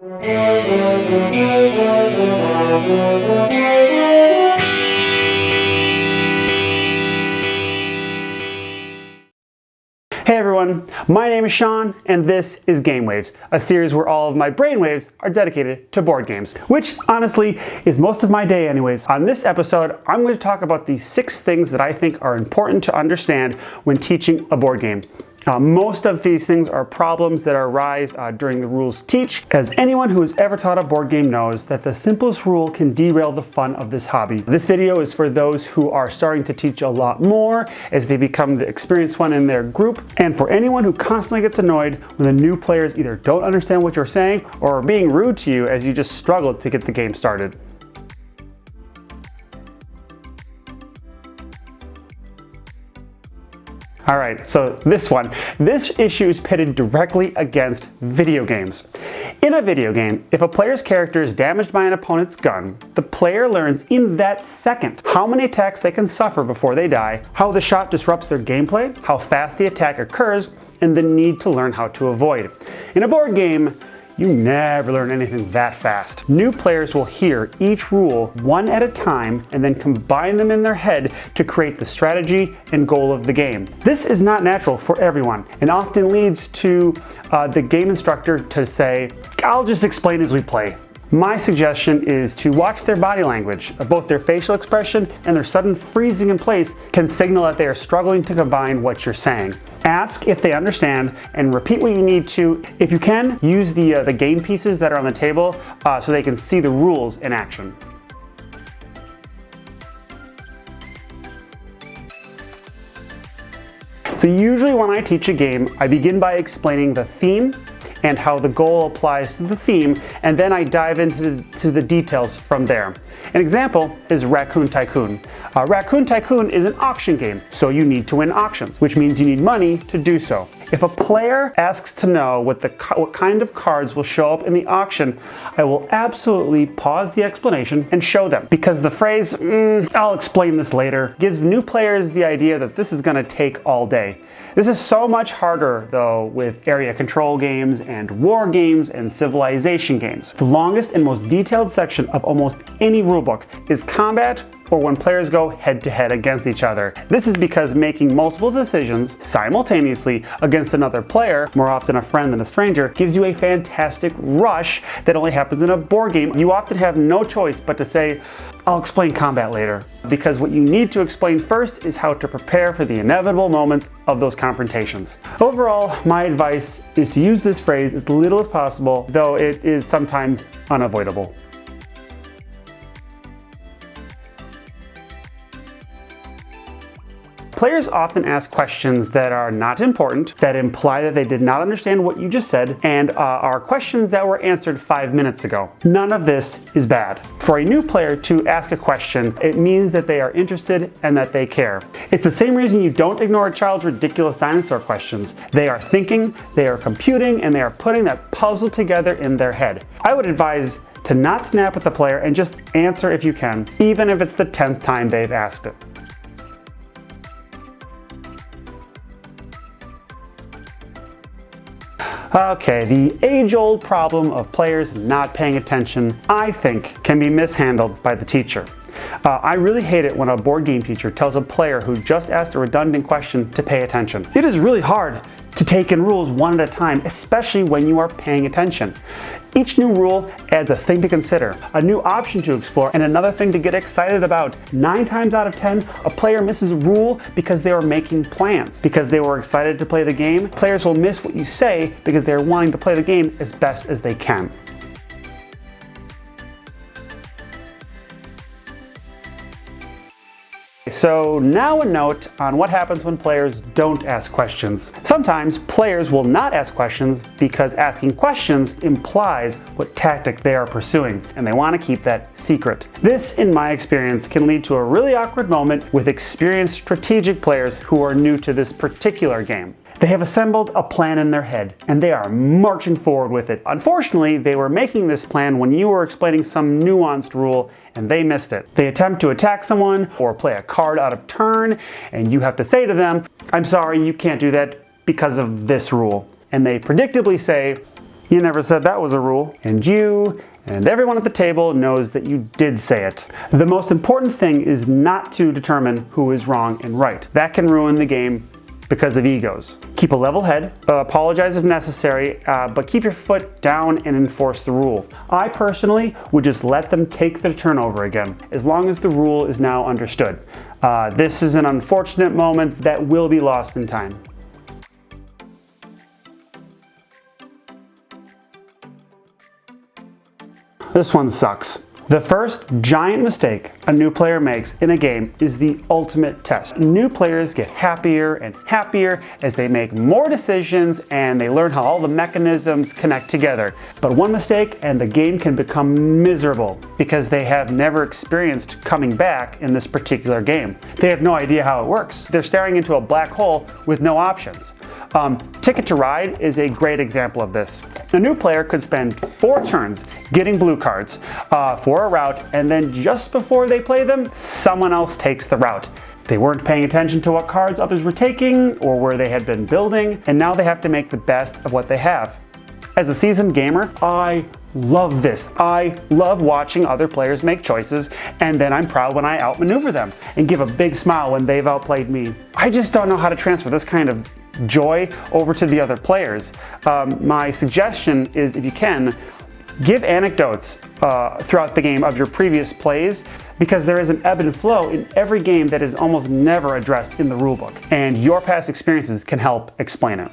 Hey everyone, my name is Sean and this is Game Waves, a series where all of my brainwaves are dedicated to board games, which honestly is most of my day anyways. On this episode, I'm going to talk about the 6 things that I think are important to understand when teaching a board game. Most of these things are problems that arise during the rules teach, as anyone who has ever taught a board game knows that the simplest rule can derail the fun of this hobby. This video is for those who are starting to teach a lot more as they become the experienced one in their group, and for anyone who constantly gets annoyed when the new players either don't understand what you're saying or are being rude to you as you just struggle to get the game started. Alright, so this issue is pitted directly against video games. In a video game, if a player's character is damaged by an opponent's gun, the player learns in that second how many attacks they can suffer before they die, how the shot disrupts their gameplay, how fast the attack occurs, and the need to learn how to avoid. In a board game, you never learn anything that fast. New players will hear each rule one at a time and then combine them in their head to create the strategy and goal of the game. This is not natural for everyone and often leads to the game instructor to say, "I'll just explain as we play." My suggestion is to watch their body language. Both their facial expression and their sudden freezing in place can signal that they are struggling to combine what you're saying. Ask if they understand and repeat what you need to. If you can, use the game pieces that are on the table so they can see the rules in action. So usually when I teach a game, I begin by explaining the theme and how the goal applies to the theme, and then I dive into the details from there. An example is Raccoon Tycoon. Raccoon Tycoon is an auction game, so you need to win auctions, which means you need money to do so. If a player asks to know what kind of cards will show up in the auction, I will absolutely pause the explanation and show them, because the phrase, "I'll explain this later," gives new players the idea that this is going to take all day. This is so much harder, though, with area control games and war games and civilization games. The longest and most detailed section of almost any rulebook is combat, or when players go head-to-head against each other. This is because making multiple decisions simultaneously against another player, more often a friend than a stranger, gives you a fantastic rush that only happens in a board game. You often have no choice but to say, "I'll explain combat later," because what you need to explain first is how to prepare for the inevitable moments of those confrontations. Overall, my advice is to use this phrase as little as possible, though it is sometimes unavoidable. Players often ask questions that are not important, that imply that they did not understand what you just said, and are questions that were answered 5 minutes ago. None of this is bad. For a new player to ask a question, it means that they are interested and that they care. It's the same reason you don't ignore a child's ridiculous dinosaur questions. They are thinking, they are computing, and they are putting that puzzle together in their head. I would advise to not snap at the player and just answer if you can, even if it's the 10th time they've asked it. Okay, the age-old problem of players not paying attention, I think, can be mishandled by the teacher. I really hate it when a board game teacher tells a player who just asked a redundant question to pay attention. It is really hard to take in rules one at a time, especially when you are paying attention. Each new rule adds a thing to consider, a new option to explore, and another thing to get excited about. 9 times out of 10, a player misses a rule because they were making plans. Because they were excited to play the game, players will miss what you say because they are wanting to play the game as best as they can. So now a note on what happens when players don't ask questions. Sometimes players will not ask questions because asking questions implies what tactic they are pursuing, and they want to keep that secret. This, in my experience, can lead to a really awkward moment with experienced strategic players who are new to this particular game. They have assembled a plan in their head, and they are marching forward with it. Unfortunately, they were making this plan when you were explaining some nuanced rule, and they missed it. They attempt to attack someone or play a card out of turn, and you have to say to them, "I'm sorry, you can't do that because of this rule." And they predictably say, You never said that was a rule. And you and everyone at the table knows that you did say it. The most important thing is not to determine who is wrong and right. That can ruin the game because of egos. Keep a level head, apologize if necessary, but keep your foot down and enforce the rule. I personally would just let them take the turnover again, as long as the rule is now understood. This is an unfortunate moment that will be lost in time. This one sucks. The first giant mistake a new player makes in a game is the ultimate test. New players get happier and happier as they make more decisions and they learn how all the mechanisms connect together. But one mistake and the game can become miserable because they have never experienced coming back in this particular game. They have no idea how it works. They're staring into a black hole with no options. Ticket to Ride is a great example of this. A new player could spend 4 turns getting blue cards for a route, and then just before they play them, someone else takes the route. They weren't paying attention to what cards others were taking or where they had been building, and now they have to make the best of what they have. As a seasoned gamer, I love this. I love watching other players make choices, and then I'm proud when I outmaneuver them and give a big smile when they've outplayed me. I just don't know how to transfer this kind of joy over to the other players. My suggestion is, if you can, give anecdotes throughout the game of your previous plays, because there is an ebb and flow in every game that is almost never addressed in the rulebook, and your past experiences can help explain it.